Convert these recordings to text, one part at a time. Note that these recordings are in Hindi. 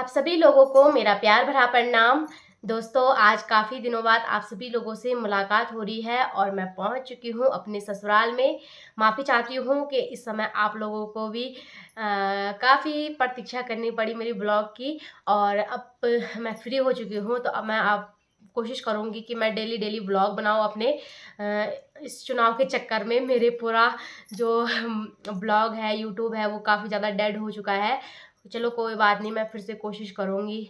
आप सभी लोगों को मेरा प्यार भरा प्रणाम। दोस्तों, आज काफ़ी दिनों बाद आप सभी लोगों से मुलाकात हो रही है और मैं पहुंच चुकी हूं अपने ससुराल में। माफ़ी चाहती हूं कि इस समय आप लोगों को भी काफ़ी प्रतीक्षा करनी पड़ी मेरी ब्लॉग की। और अब मैं फ्री हो चुकी हूं, तो अब मैं आप कोशिश करूंगी कि मैं डेली डेली ब्लॉग बनाऊं अपने। इस चुनाव के चक्कर में मेरे पूरा जो ब्लॉग है, यूट्यूब है, वो काफ़ी ज़्यादा डेड हो चुका है। चलो कोई बात नहीं, मैं फिर से कोशिश करूँगी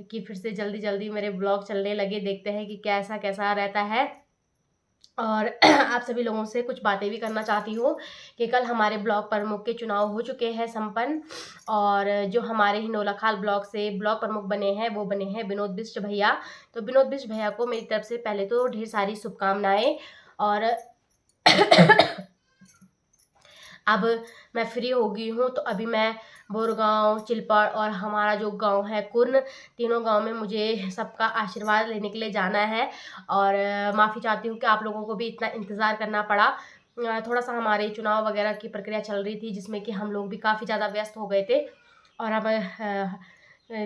कि फिर से जल्दी जल्दी मेरे ब्लॉग चलने लगे। देखते हैं कि कैसा कैसा रहता है। और आप सभी लोगों से कुछ बातें भी करना चाहती हूँ कि कल हमारे ब्लॉक प्रमुख के चुनाव हो चुके हैं संपन्न। और जो हमारे ही नौलखाल ब्लॉक से ब्लॉक प्रमुख बने हैं वो बने हैं विनोद बिष्ट भैया। तो विनोद बिष्ट भैया को मेरी तरफ से पहले तो ढेर सारी शुभकामनाएं। और अब मैं फ्री हो गई हूँ, तो अभी मैं बोरगांव, चिलपड़ और हमारा जो गांव है कुर्न, तीनों गांव में मुझे सबका आशीर्वाद लेने के लिए जाना है। और माफ़ी चाहती हूँ कि आप लोगों को भी इतना इंतज़ार करना पड़ा। थोड़ा सा हमारे चुनाव वगैरह की प्रक्रिया चल रही थी, जिसमें कि हम लोग भी काफ़ी ज़्यादा व्यस्त हो गए थे। और अब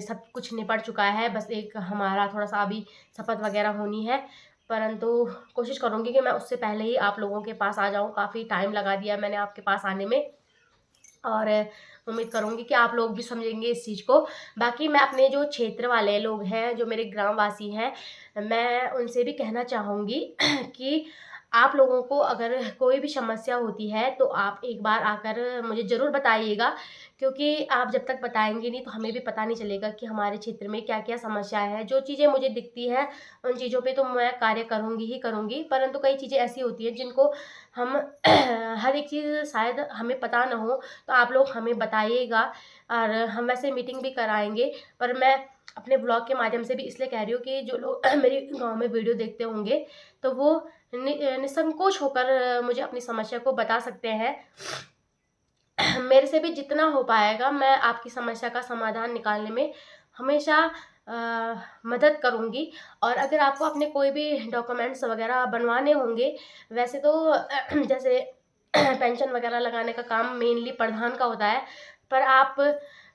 सब कुछ निपट चुका है, बस एक हमारा थोड़ा सा अभी शपथ वगैरह होनी है। परंतु कोशिश करूँगी कि मैं उससे पहले ही आप लोगों के पास आ जाऊँ। काफ़ी टाइम लगा दिया मैंने आपके पास आने में, और उम्मीद करूँगी कि आप लोग भी समझेंगे इस चीज़ को। बाकी मैं अपने जो क्षेत्र वाले लोग हैं, जो मेरे ग्रामवासी हैं, मैं उनसे भी कहना चाहूँगी कि आप लोगों को अगर कोई भी समस्या होती है तो आप एक बार आकर मुझे ज़रूर बताइएगा। क्योंकि आप जब तक बताएंगे नहीं तो हमें भी पता नहीं चलेगा कि हमारे क्षेत्र में क्या क्या समस्याएं हैं। जो चीज़ें मुझे दिखती हैं उन चीज़ों पे तो मैं कार्य करूँगी ही करूँगी, परंतु कई चीज़ें ऐसी होती हैं जिनको हम हर एक चीज़ शायद हमें पता ना हो, तो आप लोग हमें बताइएगा। और हम वैसे मीटिंग भी कराएंगे, पर मैं अपने ब्लॉग के माध्यम से भी इसलिए कह रही हूँ कि जो लोग मेरे गांव में वीडियो देखते होंगे तो वो निसंकोच होकर मुझे अपनी समस्या को बता सकते हैं। मेरे से भी जितना हो पाएगा मैं आपकी समस्या का समाधान निकालने में हमेशा मदद करूँगी। और अगर आपको अपने कोई भी डॉक्यूमेंट्स वगैरह बनवाने होंगे, वैसे तो जैसे पेंशन वगैरह लगाने का काम मेनली प्रधान का होता है, पर आप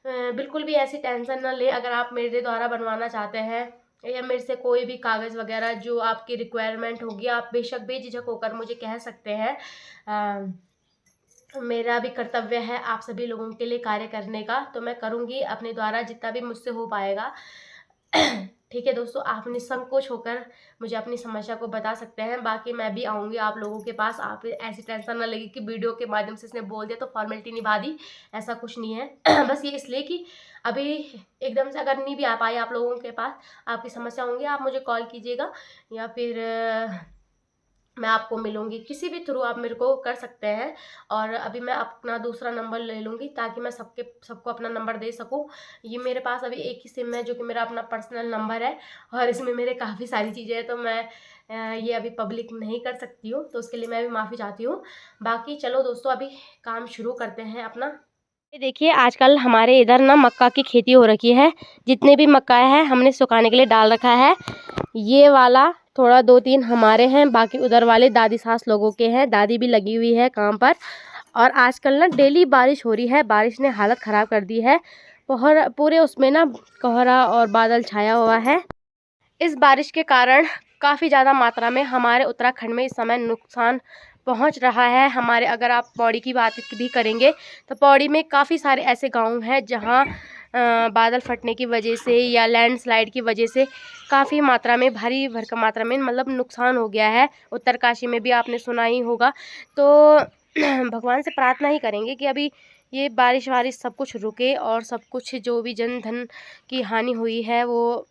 बिल्कुल भी ऐसी टेंशन ना लें। अगर आप मेरे द्वारा बनवाना चाहते हैं या मेरे से कोई भी कागज़ वगैरह जो आपकी रिक्वायरमेंट होगी, आप बेशक बेझिझक होकर मुझे कह सकते हैं। मेरा भी कर्तव्य है आप सभी लोगों के लिए कार्य करने का, तो मैं करूँगी अपने द्वारा जितना भी मुझसे हो पाएगा। ठीक है दोस्तों, आप निसंकोच होकर मुझे अपनी समस्या को बता सकते हैं। बाकी मैं भी आऊँगी आप लोगों के पास। आप ऐसी टेंशन ना लगे कि वीडियो के माध्यम से इसने बोल दिया तो फॉर्मेलिटी निभा दी, ऐसा कुछ नहीं है। बस ये इसलिए कि अभी एकदम से अगर नहीं भी आ पाए आप लोगों के पास, आपकी समस्या होंगी, आप मुझे कॉल कीजिएगा या फिर मैं आपको मिलूँगी, किसी भी थ्रू आप मेरे को कर सकते हैं। और अभी मैं अपना दूसरा नंबर ले लूँगी ताकि मैं सबको अपना नंबर दे सकूँ। ये मेरे पास अभी एक ही सिम है जो कि मेरा अपना पर्सनल नंबर है, और इसमें मेरे काफ़ी सारी चीज़ें हैं, तो मैं ये अभी पब्लिक नहीं कर सकती हूँ, तो उसके लिए मैं भी माफ़ी चाहती हूँ। बाकी चलो दोस्तों, अभी काम शुरू करते हैं अपना। ये देखिए, आजकल हमारे इधर ना मक्का की खेती हो रखी है। जितने भी मक्का है हमने सुखाने के लिए डाल रखा है। ये वाला थोड़ा 2-3 हमारे हैं, बाकी उधर वाले दादी सास लोगों के हैं। दादी भी लगी हुई है काम पर। और आजकल ना डेली बारिश हो रही है, बारिश ने हालत ख़राब कर दी है। पूरे उसमें ना कोहरा और बादल छाया हुआ है। इस बारिश के कारण काफ़ी ज़्यादा मात्रा में हमारे उत्तराखंड में इस समय नुकसान पहुंच रहा है। हमारे अगर आप पौड़ी की बात भी करेंगे तो पौड़ी में काफ़ी सारे ऐसे गांव हैं जहां बादल फटने की वजह से या लैंडस्लाइड की वजह से काफ़ी मात्रा में, भारी भरकम मात्रा में मतलब नुकसान हो गया है। उत्तरकाशी में भी आपने सुना ही होगा। तो भगवान से प्रार्थना ही करेंगे कि अभी ये बारिश वारिश सब कुछ रुके और सब कुछ जो भी जन धन की हानि हुई है वो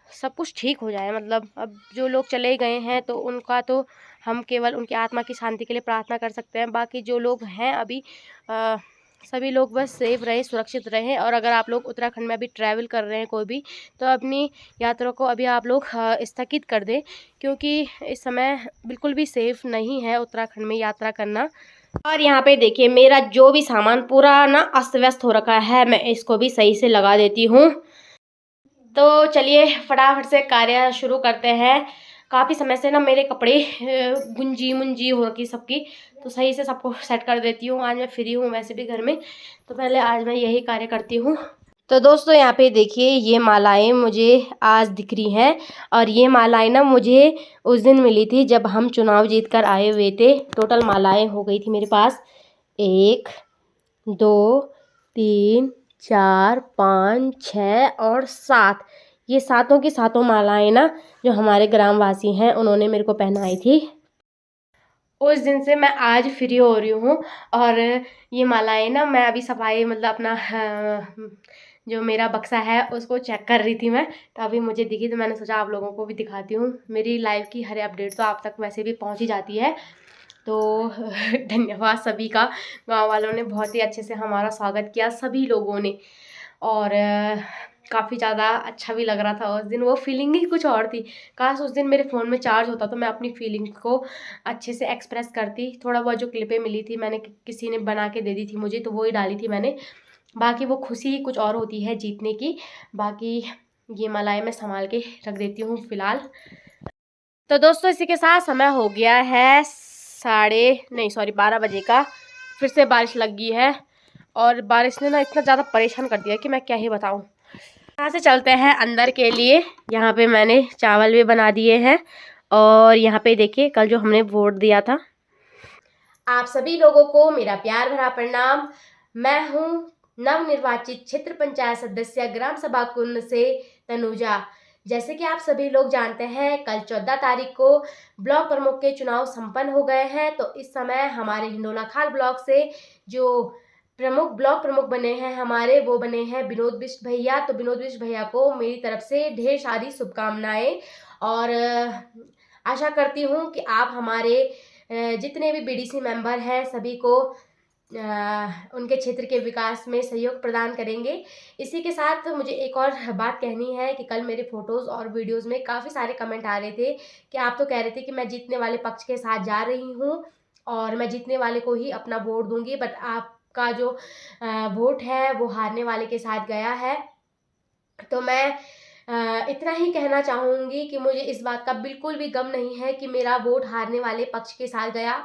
सब कुछ ठीक हो जाए। मतलब अब जो लोग चले गए हैं तो उनका तो हम केवल उनकी आत्मा की शांति के लिए प्रार्थना कर सकते हैं। बाकी जो लोग हैं अभी सभी लोग बस सेफ रहें, सुरक्षित रहें। और अगर आप लोग उत्तराखंड में अभी ट्रैवल कर रहे हैं कोई भी, तो अपनी यात्रा को अभी आप लोग स्थगित कर दें, क्योंकि इस समय बिल्कुल भी सेफ़ नहीं है उत्तराखंड में यात्रा करना। और यहाँ पे देखिए, मेरा जो भी सामान पूरा ना अस्त व्यस्त हो रखा है, मैं इसको भी सही से लगा देती हूँ। तो चलिए फटाफट से कार्य शुरू करते हैं। काफ़ी समय से ना मेरे कपड़े गुंजी मुंजी हो रखी सबकी, तो सही से सबको सेट कर देती हूँ। आज मैं फ्री हूँ वैसे भी घर में, तो पहले आज मैं यही कार्य करती हूँ। तो दोस्तों यहाँ पे देखिए ये मालाएं मुझे आज दिख रही हैं और ये मालाएं ना मुझे उस दिन मिली थी जब हम चुनाव जीत कर आए हुए थे। टोटल मालाएं हो गई थी मेरे पास 1 2 3 4 5 6 और 7। ये सातों की सातों मालाएं ना जो हमारे ग्रामवासी हैं उन्होंने मेरे को पहनाई थी। उस दिन से मैं आज फ्री हो रही हूँ और ये मालाएं ना मैं अभी सफाई मतलब अपना जो मेरा बक्सा है उसको चेक कर रही थी मैं, तो अभी मुझे दिखी तो मैंने सोचा आप लोगों को भी दिखाती हूँ। मेरी लाइफ की हर अपडेट तो आप तक वैसे भी पहुँच ही जाती है। तो धन्यवाद सभी का। गांव वालों ने बहुत ही अच्छे से हमारा स्वागत किया, सभी लोगों ने, और काफ़ी ज़्यादा अच्छा भी लग रहा था उस दिन। वो फीलिंग ही कुछ और थी। काश उस दिन मेरे फ़ोन में चार्ज होता तो मैं अपनी फीलिंग को अच्छे से एक्सप्रेस करती। थोड़ा बहुत जो क्लिपें मिली थी मैंने किसी ने बना के दे दी थी मुझे, तो वो ही डाली थी मैंने। बाकी वो खुशी ही कुछ और होती है जीतने की। बाकी ये मालाएं मैं संभाल के रख देती हूँ फ़िलहाल। तो दोस्तों इसी के साथ समय हो गया है 12 बजे का। फिर से बारिश लग गई है और बारिश ने ना इतना ज़्यादा परेशान कर दिया कि मैं क्या ही बताऊँ। यहाँ से चलते हैं अंदर के लिए। यहाँ पे मैंने चावल भी बना दिए हैं और यहाँ पे देखिए कल जो हमने वोट दिया था। आप सभी लोगों को मेरा प्यार भरा प्रणाम। मैं हूँ नवनिर्वाचित क्षेत्र पंचायत सदस्य ग्राम सभा कुंड से तनुजा। जैसे कि आप सभी लोग जानते हैं कल 14 तारीख को ब्लॉक प्रमुख के चुनाव संपन्न हो गए हैं। तो इस समय हमारे हिंडोला खाल ब्लॉक से जो ब्लॉक प्रमुख बने हैं हमारे, वो बने हैं विनोद बिष्ट भैया। तो विनोद बिष्ट भैया को मेरी तरफ से ढेर सारी शुभकामनाएं और आशा करती हूँ कि आप हमारे जितने भी बीडीसी मेंबर हैं सभी को उनके क्षेत्र के विकास में सहयोग प्रदान करेंगे। इसी के साथ मुझे एक और बात कहनी है कि कल मेरे फोटोज़ और वीडियोज़ में काफ़ी सारे कमेंट आ रहे थे कि आप तो कह रहे थे कि मैं जीतने वाले पक्ष के साथ जा रही हूँ और मैं जीतने वाले को ही अपना वोट दूंगी, बट आपका जो वोट है वो हारने वाले के साथ गया है। तो मैं इतना ही कहना चाहूँगी कि मुझे इस बात का बिल्कुल भी गम नहीं है कि मेरा वोट हारने वाले पक्ष के साथ गया,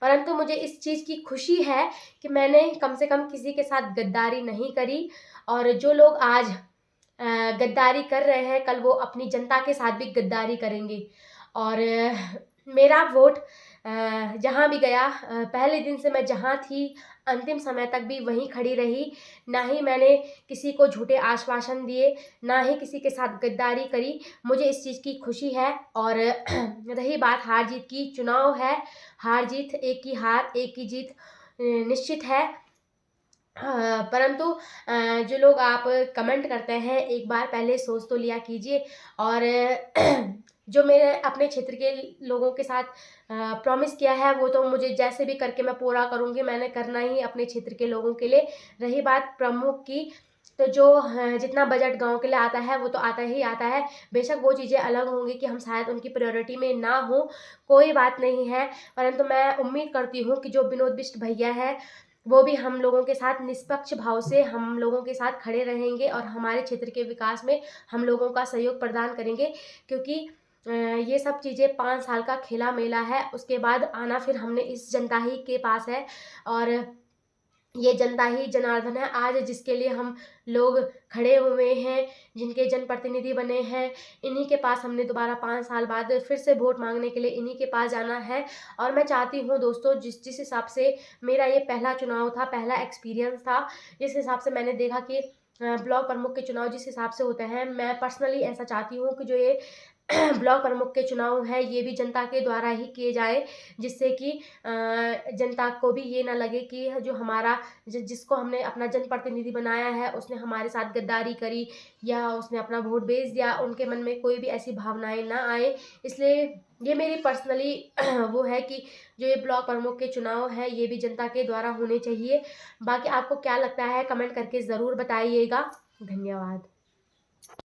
परंतु मुझे इस चीज़ की खुशी है कि मैंने कम से कम किसी के साथ गद्दारी नहीं करी। और जो लोग आज गद्दारी कर रहे हैं कल वो अपनी जनता के साथ भी गद्दारी करेंगे। और मेरा वोट जहाँ भी गया, पहले दिन से मैं जहाँ थी अंतिम समय तक भी वहीं खड़ी रही। ना ही मैंने किसी को झूठे आश्वासन दिए, ना ही किसी के साथ गद्दारी करी। मुझे इस चीज़ की खुशी है। और रही बात हार जीत की, चुनाव है, हार जीत एक की हार एक की जीत निश्चित है। परंतु जो लोग आप कमेंट करते हैं एक बार पहले सोच तो लिया कीजिए। और जो मेरे अपने क्षेत्र के लोगों के साथ प्रॉमिस किया है वो तो मुझे जैसे भी करके मैं पूरा करूँगी। मैंने करना ही अपने क्षेत्र के लोगों के लिए। रही बात प्रमुख की, तो जो जितना बजट गांव के लिए आता है वो तो आता ही आता है। बेशक वो चीज़ें अलग होंगी कि हम शायद उनकी प्रायोरिटी में ना हो, कोई बात नहीं है। परंतु मैं उम्मीद करती हूँ कि जो विनोद बिष्ट भैया है वो भी हम लोगों के साथ निष्पक्ष भाव से हम लोगों के साथ खड़े रहेंगे और हमारे क्षेत्र के विकास में हम लोगों का सहयोग प्रदान करेंगे। क्योंकि ये सब चीज़ें 5 साल का खेला मेला है, उसके बाद आना फिर हमने इस जनता ही के पास है। और ये जनता ही जनार्दन है। आज जिसके लिए हम लोग खड़े हुए हैं, जिनके जनप्रतिनिधि बने हैं, इन्हीं के पास हमने दोबारा 5 साल बाद फिर से वोट मांगने के लिए इन्हीं के पास जाना है। और मैं चाहती हूँ दोस्तों जिस हिसाब से मेरा ये पहला चुनाव था, पहला एक्सपीरियंस था, जिस हिसाब से मैंने देखा कि ब्लॉक प्रमुख के चुनाव जिस हिसाब से होते हैं, मैं पर्सनली ऐसा चाहती हूँ कि जो ये ब्लॉक प्रमुख के चुनाव है ये भी जनता के द्वारा ही किए जाए, जिससे कि जनता को भी ये ना लगे कि जो हमारा जिसको हमने अपना जनप्रतिनिधि बनाया है उसने हमारे साथ गद्दारी करी या उसने अपना वोट बेच दिया। उनके मन में कोई भी ऐसी भावनाएं ना आए। इसलिए ये मेरी पर्सनली वो है कि जो ये ब्लॉक प्रमुख के चुनाव है ये भी जनता के द्वारा होने चाहिए। बाकी आपको क्या लगता है कमेंट करके ज़रूर बताइएगा। धन्यवाद।